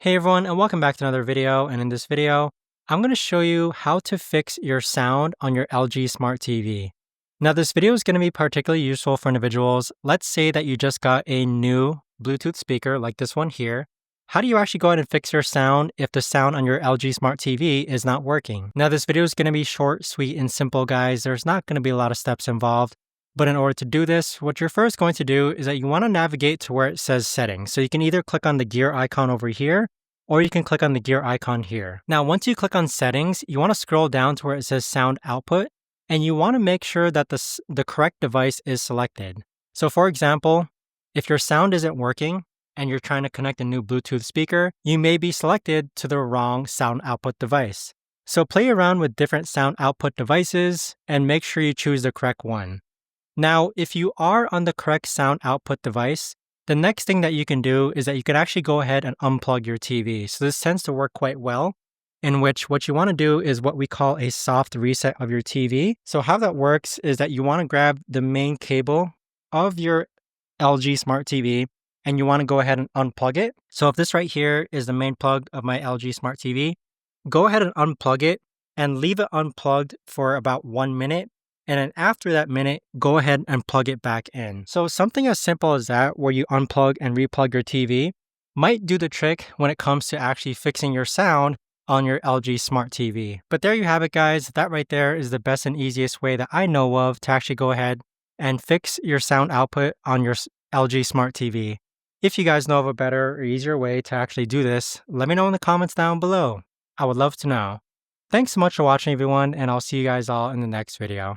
Hey everyone, and welcome back to another video. And in this video, I'm going to show you how to fix your sound on your LG Smart TV. Now, this video is going to be particularly useful for individuals. Let's say that you just got a new Bluetooth speaker like this one here. How do you actually go ahead and fix your sound if the sound on your LG Smart TV is not working? Now, this video is going to be short, sweet, and simple, guys. There's not going to be a lot of steps involved. But in order to do this, what you're first going to do is that you want to navigate to where it says settings. So you can either click on the gear icon over here, or you can click on the gear icon here. Now, once you click on settings, you want to scroll down to where it says sound output, and you want to make sure that the correct device is selected. So for example, if your sound isn't working and you're trying to connect a new Bluetooth speaker, you may be selected to the wrong sound output device. So play around with different sound output devices and make sure you choose the correct one. Now, if you are on the correct sound output device, the next thing that you can do is that you can actually go ahead and unplug your TV. So this tends to work quite well, in which what you want to do is what we call a soft reset of your TV. So how that works is that you want to grab the main cable of your LG Smart TV and you want to go ahead and unplug it. So if this right here is the main plug of my LG Smart TV, go ahead and unplug it and leave it unplugged for about 1 minute. And then after that minute, go ahead and plug it back in. So something as simple as that, where you unplug and replug your TV, might do the trick when it comes to actually fixing your sound on your LG Smart TV. But there you have it, guys. That right there is the best and easiest way that I know of to actually go ahead and fix your sound output on your LG Smart TV. If you guys know of a better or easier way to actually do this, let me know in the comments down below. I would love to know. Thanks so much for watching, everyone, and I'll see you guys all in the next video.